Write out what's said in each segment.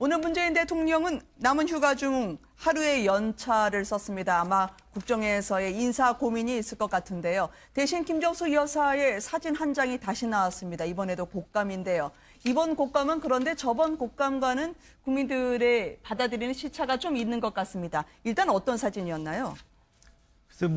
오늘 문재인 대통령은 남은 휴가 중 하루의 연차를 썼습니다. 아마 국정에서의 인사 고민이 있을 것 같은데요. 대신 김정숙 여사의 사진 한 장이 다시 나왔습니다. 이번에도 곡감인데요. 이번 곡감은 그런데 저번 곡감과는 국민들의 받아들이는 시차가 좀 있는 것 같습니다. 일단 어떤 사진이었나요? 글쎄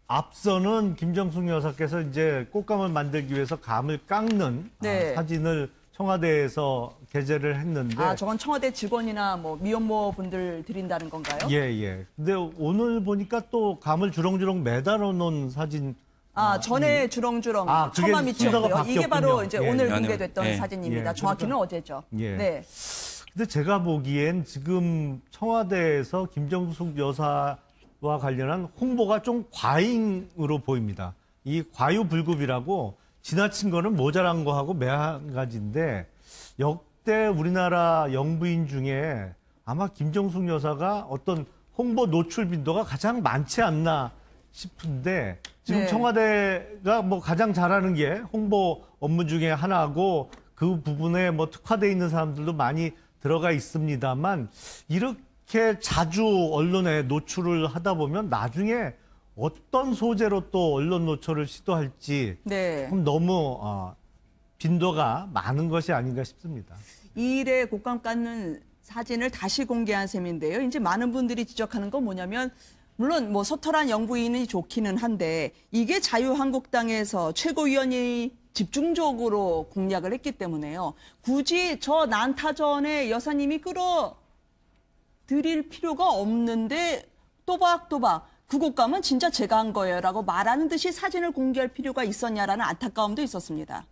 앞서는 김정숙 여사께서 이제 꽃감을 만들기 위해서 감을 깎는 사진을 청와대에서 게재를 했는데. 저건 청와대 직원이나 미혼모 분들 드린다는 건가요? 예. 근데 오늘 보니까 또 감을 주렁주렁 매달아 놓은 사진. 전에 주렁주렁 처마 밑이었고요. 이게 바로 이제 오늘 공개됐던 사진입니다. 정확히는 어제죠. 네. 근데 제가 보기엔 지금 청와대에서 김정숙 여사와 관련한 홍보가 좀 과잉으로 보입니다. 이 과유불급이라고 지나친 거는 모자란 거하고 매한가지인데 역대 우리나라 영부인 중에 아마 김정숙 여사가 어떤 홍보 노출 빈도가 가장 많지 않나 싶은데 지금 청와대가 가장 잘하는 게 홍보 업무 중에 하나고 그 부분에 특화되어 있는 사람들도 많이 들어가 있습니다만 이렇게 자주 언론에 노출을 하다 보면 나중에 어떤 소재로 또 언론 노출을 시도할지 너무 빈도가 많은 것이 아닌가 싶습니다. 이 일에 곡감 깎는 사진을 다시 공개한 셈인데요. 이제 많은 분들이 지적하는 건 뭐냐면 물론 소탈한 영부인이 좋기는 한데 이게 자유한국당에서 최고위원이 집중적으로 공략을 했기 때문에요. 굳이 저 난타전에 여사님이 끌어들일 필요가 없는데 또박또박 그 곡감은 진짜 제가 한 거예요 라고 말하는 듯이 사진을 공개할 필요가 있었냐라는 안타까움도 있었습니다.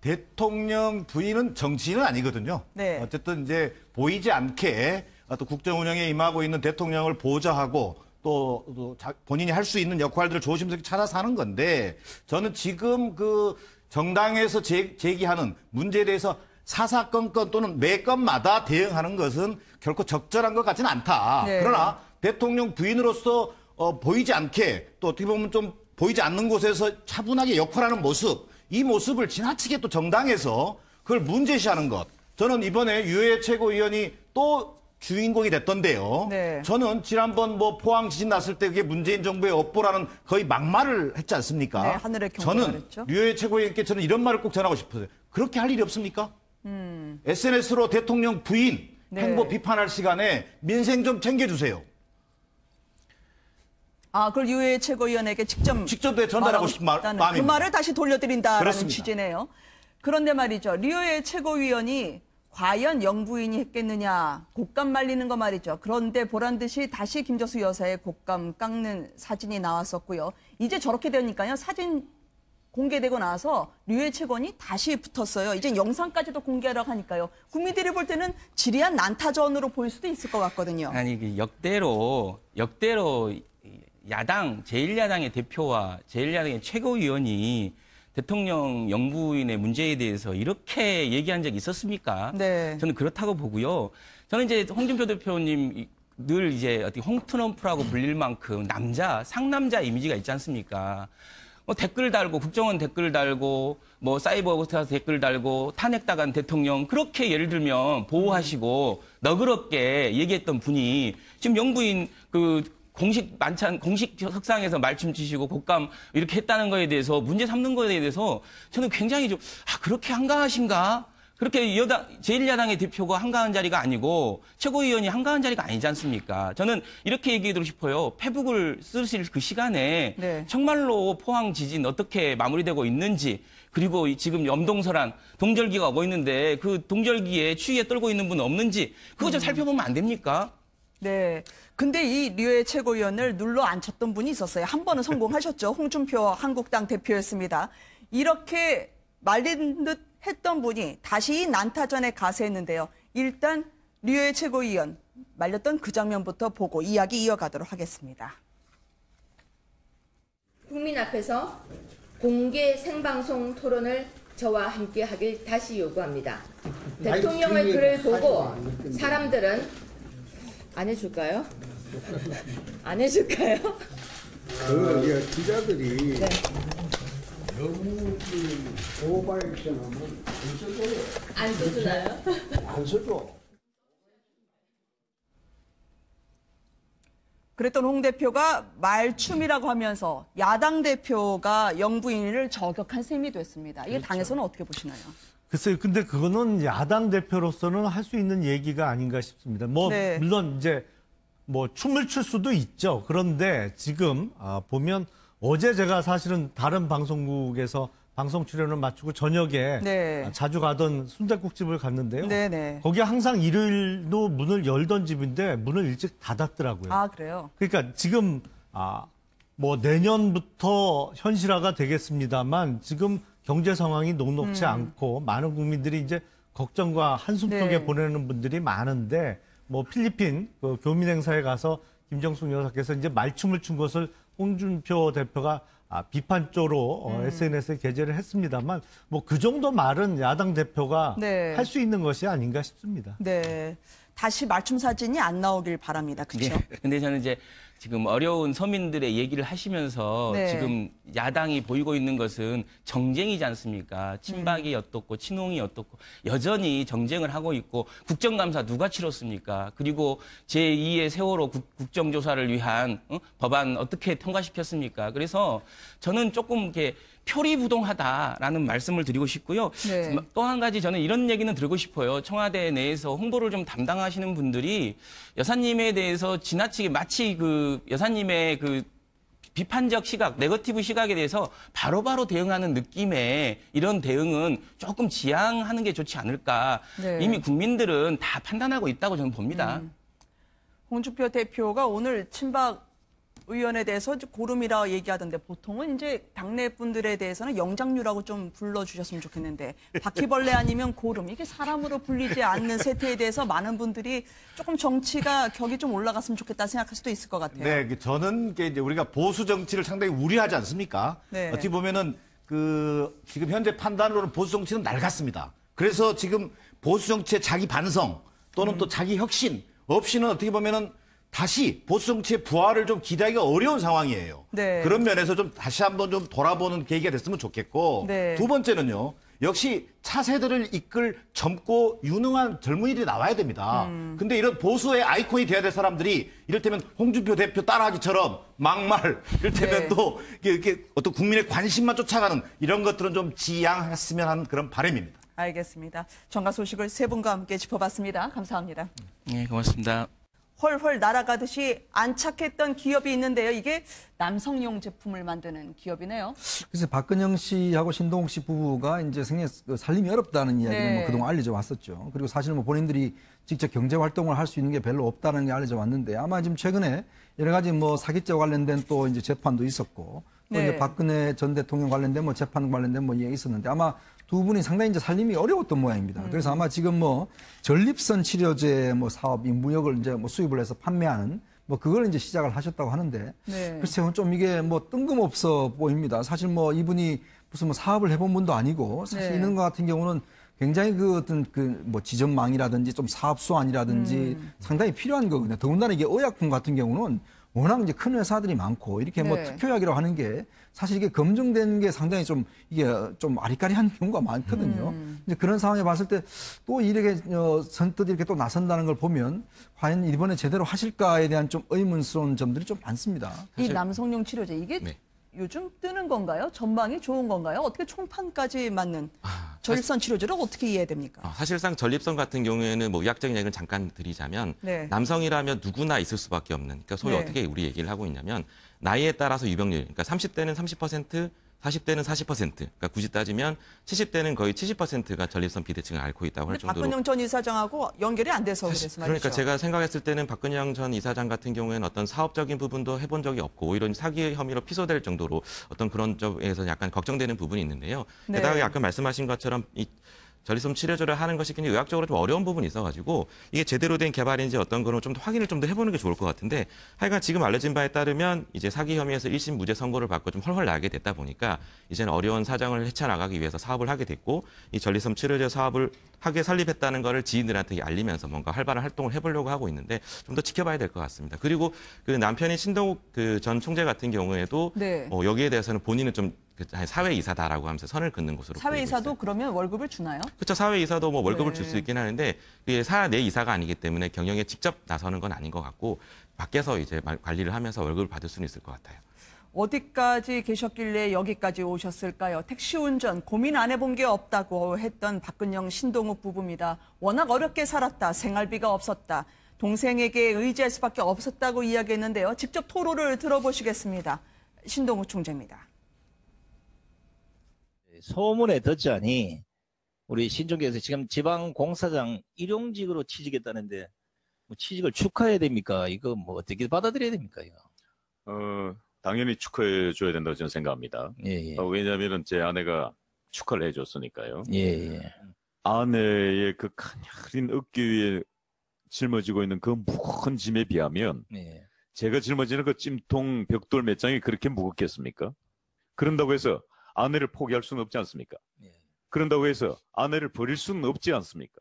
대통령 부인은 정치인은 아니거든요. 어쨌든 이제 보이지 않게 또 국정 운영에 임하고 있는 대통령을 보좌하고 또 본인이 할 수 있는 역할들을 조심스럽게 찾아서 하는 건데 저는 지금 그 정당에서 제기하는 문제에 대해서 사사건건 또는 매 건마다 대응하는 것은 결코 적절한 것 같지는 않다. 그러나 대통령 부인으로서 보이지 않게 또 어떻게 보면 좀 보이지 않는 곳에서 차분하게 역할하는 모습, 이 모습을 지나치게 또 정당에서 그걸 문제시하는 것. 저는 이번에 유해 최고위원이 또 주인공이 됐던데요. 저는 지난번 포항 지진 났을 때 그게 문재인 정부의 업보라는 거의 막말을 했지 않습니까? 하늘의 저는 그랬죠. 유해 최고위원께 저는 이런 말을 꼭 전하고 싶어요. 그렇게 할 일이 없습니까? SNS로 대통령 부인 행보 비판할 시간에 민생 좀 챙겨주세요. 그걸 유해 최고위원에게 직접 전달하고 싶은 마음입니다. 그 말을 다시 돌려드린다라는 그렇습니다. 취지네요. 그런데 말이죠. 유해 최고위원이 과연 영부인이 했겠느냐. 곡감 말리는 거 말이죠. 그런데 보란 듯이 다시 김정숙 여사의 곡감 깎는 사진이 나왔었고요. 이제 저렇게 되니까요. 사진 공개되고 나서 류해 최고위원이 다시 붙었어요. 이제 영상까지도 공개하라고 하니까요. 국민들이 볼 때는 지리한 난타전으로 보일 수도 있을 것 같거든요. 아니 역대로 야당 제1야당의 대표와 제1야당의 최고위원이 대통령 영부인의 문제에 대해서 이렇게 얘기한 적이 있었습니까? 저는 그렇다고 보고요. 저는 이제 홍준표 대표님 늘 이제 어떻게 홍트럼프라고 불릴 만큼 상남자 이미지가 있지 않습니까? 댓글 달고, 국정원 댓글 달고, 사이버부터 댓글 달고, 탄핵당한 대통령, 그렇게 예를 들면 보호하시고, 너그럽게 얘기했던 분이 지금 영부인 공식 석상에서 말춤 치시고 곡감 이렇게 했다는 거에 대해서 문제 삼는 거에 대해서 저는 굉장히 그렇게 한가하신가? 그렇게 제1야당의 대표가 한가한 자리가 아니고 최고위원이 한가한 자리가 아니지 않습니까? 저는 이렇게 얘기해드리고 싶어요. 페북을 쓰실 그 시간에 정말로 포항 지진 어떻게 마무리되고 있는지 그리고 지금 염동설한 동절기가 오고 있는데 그 동절기에 추위에 떨고 있는 분은 없는지 그거 좀 살펴보면 안 됩니까? 근데 이 류해 최고위원을 눌러 앉혔던 분이 있었어요. 한 번은 성공하셨죠. 홍준표 한국당 대표였습니다. 이렇게 말린 듯 했던 분이 다시 이 난타전에 가세했는데요. 일단 류해 최고위원 말렸던 그 장면부터 보고 이야기 이어가도록 하겠습니다. 국민 앞에서 공개 생방송 토론을 저와 함께 하길 다시 요구합니다. 대통령의 글을 보고 사람들은 안 해줄까요? 안 해줄까요? 기자들이 너무 오바액션하면 안 써줘요. 안 써주나요? 안 써줘. 그랬던 홍 대표가 말춤이라고 하면서 야당 대표가 영부인을 저격한 셈이 됐습니다. 이게 그렇죠. 당에서는 어떻게 보시나요? 글쎄요. 근데 그거는 야당 대표로서는 할 수 있는 얘기가 아닌가 싶습니다. 네. 물론 이제 춤을 출 수도 있죠. 그런데 지금 보면 어제 제가 사실은 다른 방송국에서 방송 출연을 마치고 저녁에 네. 자주 가던 순댓국집을 갔는데요. 네네. 거기 항상 일요일도 문을 열던 집인데 문을 일찍 닫았더라고요. 아, 그래요? 그러니까 지금 내년부터 현실화가 되겠습니다만 지금 경제 상황이 녹록치 않고 많은 국민들이 이제 걱정과 한숨 속에 네. 보내는 분들이 많은데 필리핀 교민 행사에 가서 김정숙 여사께서 이제 말춤을 춘 것을 홍준표 대표가 비판조로 SNS에 게재를 했습니다만 그 정도 말은 야당 대표가 네. 할 수 있는 것이 아닌가 싶습니다. 네. 다시 말춤 사진이 안 나오길 바랍니다. 그렇죠? 네. 근데 저는 이제 지금 어려운 서민들의 얘기를 하시면서 네. 지금 야당이 보이고 있는 것은 정쟁이지 않습니까? 친박이 어떻고 친홍이 어떻고 여전히 정쟁을 하고 있고 국정감사 누가 치렀습니까? 그리고 제2의 세월호 국정조사를 위한 법안 어떻게 통과시켰습니까? 그래서 저는 조금 이렇게 표리부동하다라는 말씀을 드리고 싶고요. 네. 또 한 가지 저는 이런 얘기는 드리고 싶어요. 청와대 내에서 홍보를 좀 담당하시는 분들이 여사님에 대해서 지나치게 마치 그 여사님의 그 비판적 시각, 네거티브 시각에 대해서 바로바로 대응하는 느낌의 이런 대응은 조금 지양하는 게 좋지 않을까. 네. 이미 국민들은 다 판단하고 있다고 저는 봅니다. 홍준표 대표가 오늘 친박 의원에 대해서 고름이라 얘기하던데 보통은 이제 당내 분들에 대해서는 영장류라고 좀 불러주셨으면 좋겠는데 바퀴벌레 아니면 고름 이게 사람으로 불리지 않는 세태에 대해서 많은 분들이 조금 정치가 격이 좀 올라갔으면 좋겠다 생각할 수도 있을 것 같아요. 네, 저는 이제 우리가 보수 정치를 상당히 우려하지 않습니까? 네. 어떻게 보면은 지금 현재 판단으로는 보수 정치는 낡았습니다. 그래서 지금 보수 정치의 자기 반성 또는 또 자기 혁신 없이는 어떻게 보면은 다시 보수 정치의 부활을 좀 기대하기가 어려운 상황이에요. 네. 그런 면에서 좀 다시 한번 좀 돌아보는 계기가 됐으면 좋겠고 네. 두 번째는요. 역시 차세대를 이끌 젊고 유능한 젊은이들이 나와야 됩니다. 근데 이런 보수의 아이콘이 돼야 될 사람들이 이를테면 홍준표 대표 따라하기처럼 막말, 이를테면 네. 또 이렇게 어떤 국민의 관심만 쫓아가는 이런 것들은 좀 지양했으면 하는 그런 바람입니다. 알겠습니다. 정가 소식을 세 분과 함께 짚어봤습니다. 감사합니다. 네, 고맙습니다. 헐헐 날아가듯이 안착했던 기업이 있는데요. 이게 남성용 제품을 만드는 기업이네요. 그래서 박근영 씨하고 신동욱 씨 부부가 이제 살림이 어렵다는 이야기를 네. 그동안 알려져 왔었죠. 그리고 사실은 본인들이 직접 경제 활동을 할 수 있는 게 별로 없다는 게 알려져 왔는데 아마 지금 최근에 여러 가지 사기죄 관련된 또 이제 재판도 있었고 또 네. 이제 박근혜 전 대통령 관련된 재판 관련된 이야기 있었는데 아마 두 분이 상당히 이제 살림이 어려웠던 모양입니다. 그래서 아마 지금 전립선 치료제 사업, 이 무역을 이제 수입을 해서 판매하는 그걸 이제 시작을 하셨다고 하는데 네. 글쎄요, 좀 이게 뜬금없어 보입니다. 사실 이분이 무슨 사업을 해본 분도 아니고 사실 네. 이런 것 같은 경우는 굉장히 지점망이라든지 좀 사업 수완이라든지 상당히 필요한 거거든요. 더군다나 이게 의약품 같은 경우는 워낙 이제 큰 회사들이 많고 이렇게 네. 특효약이라고 하는 게 사실 이게 검증된 게 상당히 이게 좀 아리까리한 경우가 많거든요. 이제 그런 상황에 봤을 때 또 이렇게 선뜻 이렇게 또 나선다는 걸 보면 과연 이번에 제대로 하실까에 대한 좀 의문스러운 점들이 좀 많습니다. 이 남성용 치료제 이게 네. 요즘 뜨는 건가요? 전망이 좋은 건가요? 어떻게 총판까지 맞는 전립선 치료제를 어떻게 이해해야 됩니까? 사실상 전립선 같은 경우에는 의학적인 얘기를 잠깐 드리자면 네. 남성이라면 누구나 있을 수밖에 없는 그러니까 소위 네. 어떻게 우리 얘기를 하고 있냐면 나이에 따라서 유병률 그러니까 30대는 30% 40대는 40%, 그러니까 굳이 따지면 70대는 거의 70%가 전립선 비대증을 앓고 있다고 할 근데 정도로. 박근영 전 이사장하고 연결이 안 돼서 그래서 말이죠. 그러니까 제가 생각했을 때는 박근영 전 이사장 같은 경우에는 어떤 사업적인 부분도 해본 적이 없고 오히려 사기 혐의로 피소될 정도로 어떤 그런 쪽에서 약간 걱정되는 부분이 있는데요. 네. 게다가 아까 말씀하신 것처럼 이 전립선 치료제를 하는 것이 굉장히 의학적으로 좀 어려운 부분이 있어가지고 이게 제대로 된 개발인지 어떤 거는 좀 더 확인을 좀 더 해보는 게 좋을 것 같은데 하여간 지금 알려진 바에 따르면 이제 사기 혐의에서 1심 무죄 선고를 받고 좀 헐헐 나게 됐다 보니까 이제는 어려운 사정을 헤쳐나가기 위해서 사업을 하게 됐고 이 전립선 치료제 사업을 하게 설립했다는 거를 지인들한테 알리면서 뭔가 활발한 활동을 해보려고 하고 있는데 좀 더 지켜봐야 될 것 같습니다. 그리고 그 남편인 신동욱 그 전 총재 같은 경우에도 네. 여기에 대해서는 본인은 좀 사회이사다라고 하면서 선을 긋는 것으로 사회이사도 그러면 월급을 주나요? 그렇죠. 사회이사도 뭐 월급을 네. 줄 수 있긴 하는데 이게 사내 이사가 아니기 때문에 경영에 직접 나서는 건 아닌 것 같고 밖에서 이제 관리를 하면서 월급을 받을 수는 있을 것 같아요. 어디까지 계셨길래 여기까지 오셨을까요? 택시 운전 고민 안 해본 게 없다고 했던 박근영, 신동욱 부부입니다. 워낙 어렵게 살았다. 생활비가 없었다. 동생에게 의지할 수밖에 없었다고 이야기했는데요. 직접 토로를 들어보시겠습니다. 신동욱 총재입니다. 소문에 듣자니 우리 신종께서 지금 지방공사장 일용직으로 취직했다는데 뭐 취직을 축하해야 됩니까? 이거 뭐 어떻게 받아들여야 됩니까? 이거? 당연히 축하해 줘야 된다고 저는 생각합니다. 예, 예. 왜냐하면 제 아내가 축하를 해줬으니까요. 예, 예. 아내의 그 가녀린 어깨 위에 짊어지고 있는 그 무거운 짐에 비하면 예. 제가 짊어지는 그 찜통 벽돌 몇 장이 그렇게 무겁겠습니까? 그런다고 해서 아내를 포기할 수는 없지 않습니까? 예. 그런다고 해서 아내를 버릴 수는 없지 않습니까?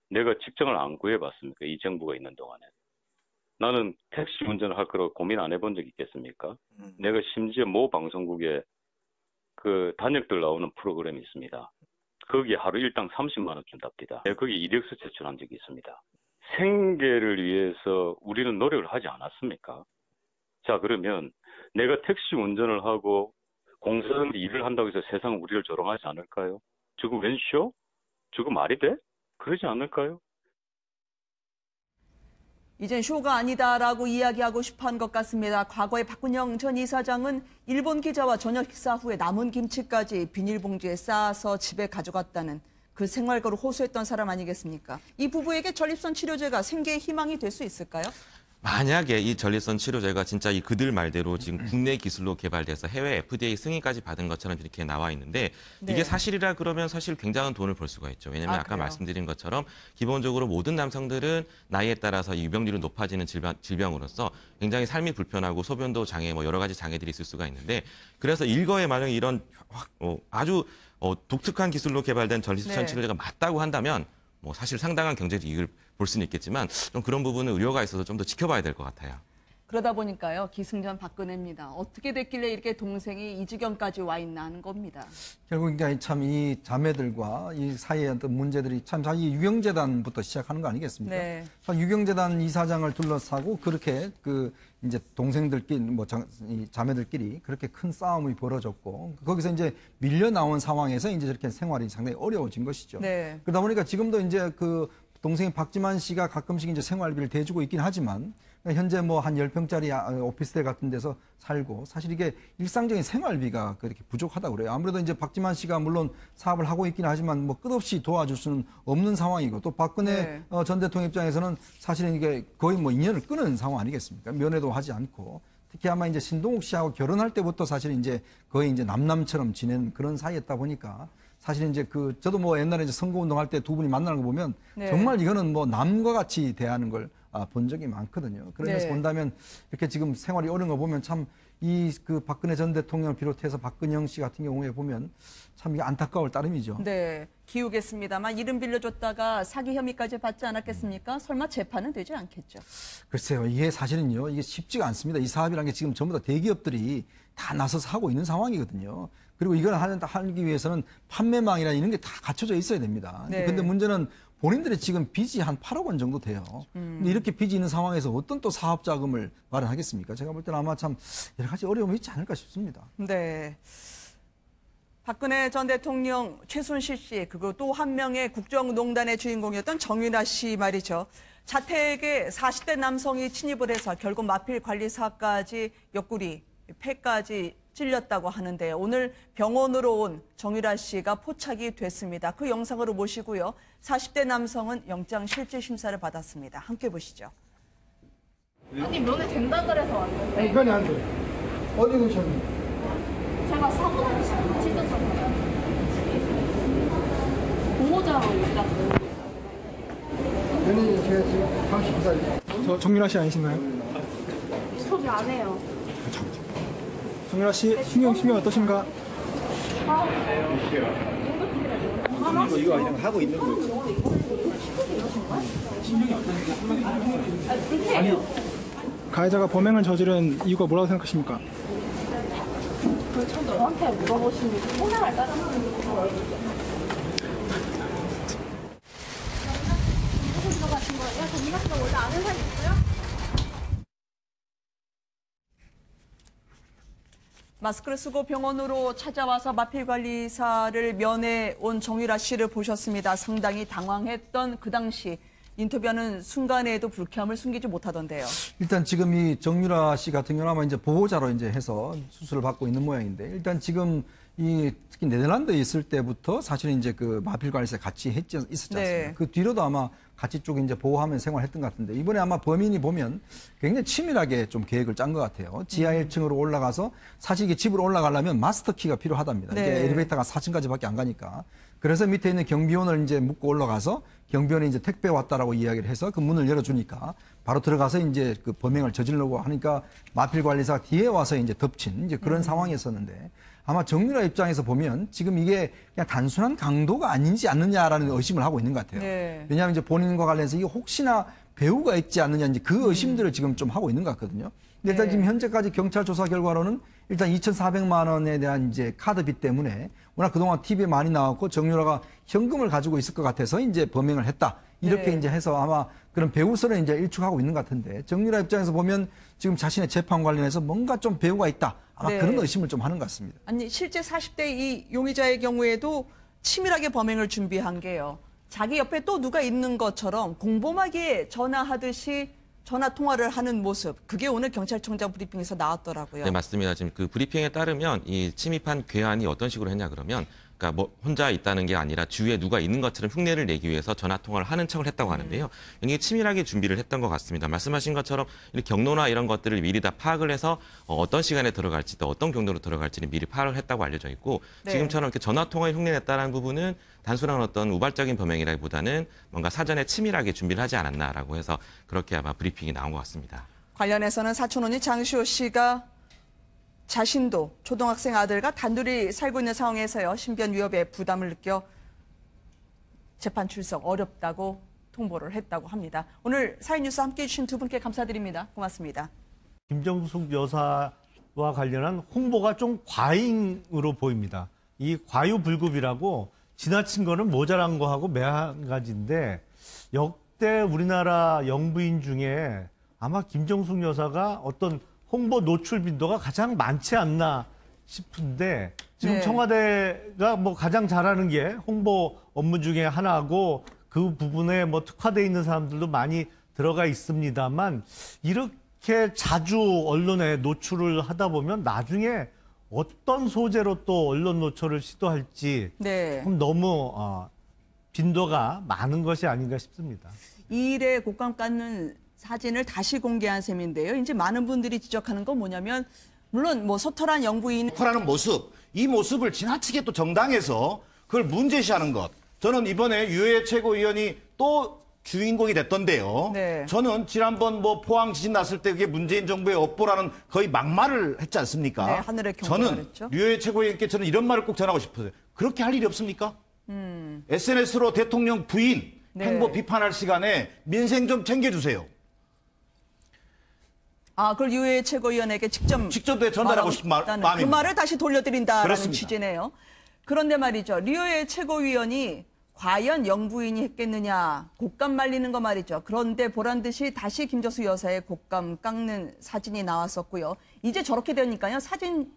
내가 직장을 안 구해봤습니까? 이 정부가 있는 동안에. 나는 택시 운전을 할 거라고 고민 안 해본 적 있겠습니까? 내가 심지어 모 방송국에 그 단역들 나오는 프로그램이 있습니다. 거기에 하루 일당 30만 원 준답니다. 내가 거기 이력서 제출한 적이 있습니다. 생계를 위해서 우리는 노력을 하지 않았습니까? 자, 그러면 내가 택시 운전을 하고 공사장 일을 한다고 해서 세상은 우리를 조롱하지 않을까요? 저거 웬 쇼? 저거 말이 돼? 그러지 않을까요? 이젠 쇼가 아니다라고 이야기하고 싶어한 것 같습니다. 과거에 박근영 전 이사장은 일본 기자와 저녁 식사 후에 남은 김치까지 비닐봉지에 싸서 집에 가져갔다는 그 생활거를 호소했던 사람 아니겠습니까? 이 부부에게 전립선 치료제가 생계의 희망이 될 수 있을까요? 만약에 이 전립선 치료제가 진짜 이 그들 말대로 지금 국내 기술로 개발돼서 해외 FDA 승인까지 받은 것처럼 이렇게 나와 있는데 네. 이게 사실이라 그러면 사실 굉장한 돈을 벌 수가 있죠. 왜냐하면 아까 그래요? 말씀드린 것처럼 기본적으로 모든 남성들은 나이에 따라서 이 유병률이 높아지는 질병으로서 굉장히 삶이 불편하고 소변도 장애 뭐 여러 가지 장애들이 있을 수가 있는데 그래서 일거에 만약에 이런 아주 독특한 기술로 개발된 전립선 네. 치료제가 맞다고 한다면 뭐 사실 상당한 경제적 이익을 볼 수는 있겠지만 좀 그런 부분은 우려가 있어서 좀 더 지켜봐야 될 것 같아요. 그러다 보니까요. 기승전 박근혜입니다. 어떻게 됐길래 이렇게 동생이 이 지경까지 와 있나 하는 겁니다. 결국 이제 참 이 자매들과 이 사이의 어떤 문제들이 참 이 유경재단부터 시작하는 거 아니겠습니까? 네. 유경재단 이사장을 둘러싸고 그렇게 그 이제 동생들끼리 이 자매들끼리 그렇게 큰 싸움이 벌어졌고 거기서 이제 밀려 나온 상황에서 이제 저렇게 생활이 상당히 어려워진 것이죠. 네. 그러다 보니까 지금도 이제 그 동생인 박지만 씨가 가끔씩 이제 생활비를 대주고 있긴 하지만 현재 뭐 한 10평짜리 오피스텔 같은 데서 살고 사실 이게 일상적인 생활비가 그렇게 부족하다고 그래요. 아무래도 이제 박지만 씨가 물론 사업을 하고 있긴 하지만 뭐 끝없이 도와줄 수는 없는 상황이고 또 박근혜 네. 전 대통령 입장에서는 사실은 이게 거의 뭐 인연을 끊은 상황 아니겠습니까? 면회도 하지 않고 특히 아마 이제 신동욱 씨하고 결혼할 때부터 사실 이제 거의 이제 남남처럼 지낸 그런 사이였다 보니까 사실 이제 저도 뭐 옛날에 이제 선거운동 할 때 두 분이 만나는 거 보면 네. 정말 이거는 뭐 남과 같이 대하는 걸 본 적이 많거든요. 그러면서 네. 본다면 이렇게 지금 생활이 어려운 거 보면 참 그 박근혜 전 대통령을 비롯해서 박근영 씨 같은 경우에 보면 참 이게 안타까울 따름이죠. 네, 기우겠습니다만 이름 빌려줬다가 사기 혐의까지 받지 않았겠습니까? 설마 재판은 되지 않겠죠? 글쎄요, 이게 사실은요, 이게 쉽지가 않습니다. 이 사업이라는 게 지금 전부 다 대기업들이 다 나서서 하고 있는 상황이거든요. 그리고 이걸 하기 위해서는 판매망이나 이런 게 다 갖춰져 있어야 됩니다. 네. 근데 문제는 본인들이 지금 빚이 한 8억 원 정도 돼요. 근데 이렇게 빚이 있는 상황에서 어떤 또 사업 자금을 마련하겠습니까? 제가 볼 때는 아마 참 여러 가지 어려움이 있지 않을까 싶습니다. 네. 박근혜 전 대통령 최순실 씨 그리고 또 한 명의 국정농단의 주인공이었던 정윤아 씨 말이죠. 자택에 40대 남성이 침입을 해서 결국 마필 관리사까지 옆구리, 폐까지 찔렸다고 하는데 오늘 병원으로 온 정유라 씨가 포착이 됐습니다. 그 영상으로 모시고요. 40대 남성은 영장 실질 심사를 받았습니다. 함께 보시죠. 아니 면회 된다 그래서 왔는데. 아니 면회 안 돼. 어디 오셨는데? 제가 사고 나서 찢었잖아요. 보호자로 여기다 들어오고 있어요. 면회 제가 지금 32살. 저 정유라 씨 아니신가요? 소개 안 해요. 정유라 씨 신경 어떠신가? 이거 그냥 하고 있는 거예요. 가해자가 범행을 저지른 이유가 뭐라고 생각하십니까? 그러면 저 너한테 물어보시는 게 통장을 따져보는 거예요. 누구 들어가신 거예요? 저 민아 씨가 원래 아는 사이 있어요? 마스크를 쓰고 병원으로 찾아와서 마필관리사를 면회 온 정유라 씨를 보셨습니다. 상당히 당황했던 그 당시 인터뷰하는 순간에도 불쾌함을 숨기지 못하던데요. 일단 지금 이 정유라 씨 같은 경우는 아마 이제 보호자로 이제 해서 수술을 받고 있는 모양인데, 일단 지금 이 특히 네덜란드에 있을 때부터 사실은 이제 그 마필관리사 같이 있었지 않습니까? 네. 그 뒤로도 아마 같이 쭉 이제 보호하면서 생활했던 것 같은데, 이번에 아마 범인이 보면 굉장히 치밀하게 좀 계획을 짠 것 같아요. 지하 1층으로 올라가서 사실 이게 집으로 올라가려면 마스터 키가 필요하답니다. 네. 이게 엘리베이터가 4층까지밖에 안 가니까. 그래서 밑에 있는 경비원을 이제 묶고 올라가서 경비원이 이제 택배 왔다라고 이야기를 해서 그 문을 열어주니까 바로 들어가서 이제 그 범행을 저지르려고 하니까 마필관리사가 뒤에 와서 이제 덮친 이제 그런 상황이었었는데, 아마 정유라 입장에서 보면 지금 이게 그냥 단순한 강도가 아니지 않느냐라는 의심을 하고 있는 것 같아요. 네. 왜냐하면 이제 본인과 관련해서 이게 혹시나 배우가 있지 않느냐 이제 그 의심들을 지금 좀 하고 있는 것 같거든요. 근데 일단 네. 지금 현재까지 경찰 조사 결과로는 일단 2,400만 원에 대한 이제 카드빚 때문에 워낙 그동안 TV에 많이 나왔고 정유라가 현금을 가지고 있을 것 같아서 이제 범행을 했다. 이렇게 네. 이제 해서 아마 그런 배우설을 이제 일축하고 있는 것 같은데, 정유라 입장에서 보면 지금 자신의 재판 관련해서 뭔가 좀 배우가 있다. 아마 네. 그런 의심을 좀 하는 것 같습니다. 아니 실제 40대 이 용의자의 경우에도 치밀하게 범행을 준비한 게요. 자기 옆에 또 누가 있는 것처럼 공범하게 전화하듯이 전화 통화를 하는 모습. 그게 오늘 경찰청장 브리핑에서 나왔더라고요. 네, 맞습니다. 지금 그 브리핑에 따르면 이 침입한 괴한이 어떤 식으로 했냐 그러면, 그러니까 뭐 혼자 있다는 게 아니라 주위에 누가 있는 것처럼 흉내를 내기 위해서 전화 통화를 하는 척을 했다고 하는데요. 굉장히 치밀하게 준비를 했던 것 같습니다. 말씀하신 것처럼 이렇게 경로나 이런 것들을 미리 다 파악을 해서 어떤 시간에 들어갈지 또 어떤 경로로 들어갈지를 미리 파악을 했다고 알려져 있고, 네. 지금처럼 이렇게 전화 통화에 흉내냈다는 부분은 단순한 어떤 우발적인 범행이라기보다는 뭔가 사전에 치밀하게 준비를 하지 않았나라고 해서 그렇게 아마 브리핑이 나온 것 같습니다. 관련해서는 사촌언니 장시호 씨가 자신도 초등학생 아들과 단둘이 살고 있는 상황에서요. 신변 위협에 부담을 느껴 재판 출석 어렵다고 통보를 했다고 합니다. 오늘 사회뉴스 함께해 주신 두 분께 감사드립니다. 고맙습니다. 김정숙 여사와 관련한 홍보가 좀 과잉으로 보입니다. 이 과유불급이라고 지나친 거는 모자란 거하고 매한가지인데, 역대 우리나라 영부인 중에 아마 김정숙 여사가 어떤 홍보 노출 빈도가 가장 많지 않나 싶은데, 지금 네. 청와대가 뭐 가장 잘하는 게 홍보 업무 중에 하나고 그 부분에 뭐 특화되어 있는 사람들도 많이 들어가 있습니다만, 이렇게 자주 언론에 노출을 하다 보면 나중에 어떤 소재로 또 언론 노출을 시도할지 네. 너무 빈도가 많은 것이 아닌가 싶습니다. 이 일에 곶감 깎는 사진을 다시 공개한 셈인데요. 이제 많은 분들이 지적하는 건 뭐냐면, 물론 뭐 소탈한 영부인 하는 모습, 이 모습을 지나치게 또 정당에서 그걸 문제시하는 것. 저는 이번에 유해 최고위원이 또 주인공이 됐던데요. 네. 저는 지난번 뭐 포항 지진 났을 때 그게 문재인 정부의 업보라는 거의 막말을 했지 않습니까? 네, 하늘의 경고가 저는 그랬죠. 유해 최고위원께 저는 이런 말을 꼭 전하고 싶어요. 그렇게 할 일이 없습니까? SNS로 대통령 부인 네. 행보 비판할 시간에 민생 좀 챙겨주세요. 그걸 유해 최고위원에게 직접 전달하고 싶은 마음입니다. 그 말을 다시 돌려드린다라는 그렇습니다. 취지네요. 그런데 말이죠. 류호의 최고위원이 과연 영부인이 했겠느냐, 곶감 말리는 거 말이죠. 그런데 보란 듯이 다시 김정숙 여사의 곶감 깎는 사진이 나왔었고요. 이제 저렇게 되니까요. 사진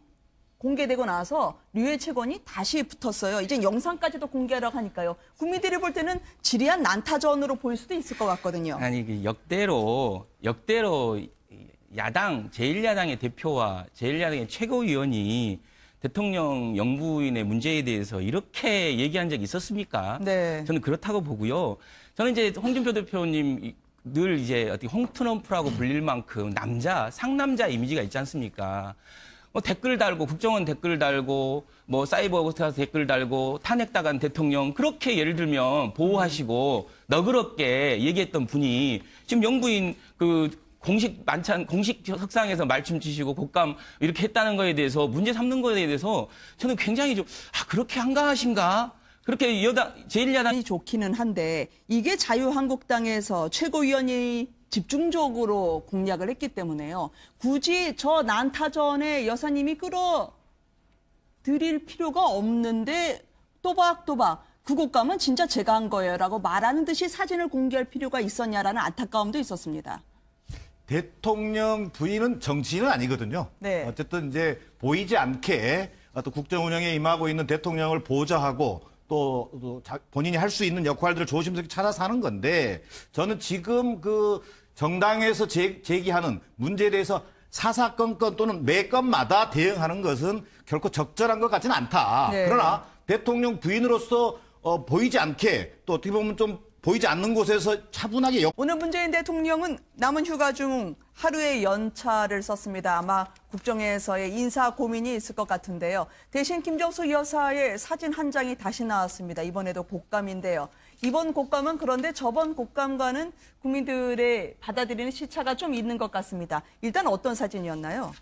공개되고 나서 류호의 최고위원이 다시 붙었어요. 이제 영상까지도 공개하라고 하니까요. 국민들이 볼 때는 지리한 난타전으로 보일 수도 있을 것 같거든요. 아니, 역대로 야당, 제1야당의 대표와 제1야당의 최고위원이 대통령 영부인의 문제에 대해서 이렇게 얘기한 적이 있었습니까? 네. 저는 그렇다고 보고요. 저는 이제 홍준표 대표님 늘 이제 어떻게 홍트럼프라고 불릴 만큼 상남자 이미지가 있지 않습니까? 뭐 댓글 달고, 국정원 댓글 달고, 뭐 사이버 가서 댓글 달고, 탄핵당한 대통령, 그렇게 예를 들면 보호하시고 너그럽게 얘기했던 분이 지금 영부인 공식 석상에서 말춤 치시고 곶감 이렇게 했다는 거에 대해서 문제 삼는 거에 대해서 저는 굉장히 좀 그렇게 한가하신가? 그렇게 제1야당이 좋기는 한데 이게 자유한국당에서 최고위원이 집중적으로 공략을 했기 때문에요. 굳이 저 난타전에 여사님이 드릴 필요가 없는데 또박또박 그 곶감은 진짜 제가 한 거예요라고 말하는 듯이 사진을 공개할 필요가 있었냐라는 안타까움도 있었습니다. 대통령 부인은 정치인은 아니거든요. 네. 어쨌든 이제 보이지 않게 또 국정 운영에 임하고 있는 대통령을 보좌하고 또 본인이 할 수 있는 역할들을 조심스럽게 찾아서 하는 건데 저는 지금 그 정당에서 제기하는 문제에 대해서 사사건건 또는 매 건마다 대응하는 것은 결코 적절한 것 같지는 않다. 네. 그러나 대통령 부인으로서 보이지 않게 또 어떻게 보면 좀 보이지 않는 곳에서 차분하게 오늘 문재인 대통령은 남은 휴가 중 하루의 연차를 썼습니다. 아마 국정에서의 인사 고민이 있을 것 같은데요. 대신 김정수 여사의 사진 한 장이 다시 나왔습니다. 이번에도 곶감인데요. 이번 곶감은 그런데 저번 곶감과는 국민들의 받아들이는 시차가 좀 있는 것 같습니다. 일단 어떤 사진이었나요?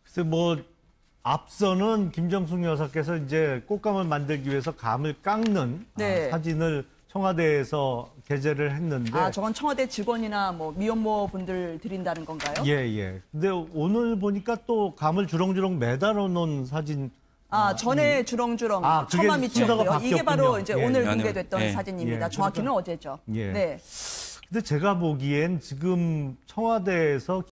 글쎄 앞서는 김정숙 여사께서 이제 곶감을 만들기 위해서 감을 깎는 네. 사진을 청와대에서 게재를 했는데. 저건 청와대 직원이나 뭐 미혼모 분들 드린다는 건가요? 예. 근데 오늘 보니까 또 감을 주렁주렁 매달아 놓은 사진. 전에 주렁주렁 처마 밑이었고요. 이게 바로 이제 오늘 공개됐던 사진입니다. 정확히는 어제죠. 예. 네. 근데 제가 보기엔 지금 청와대에서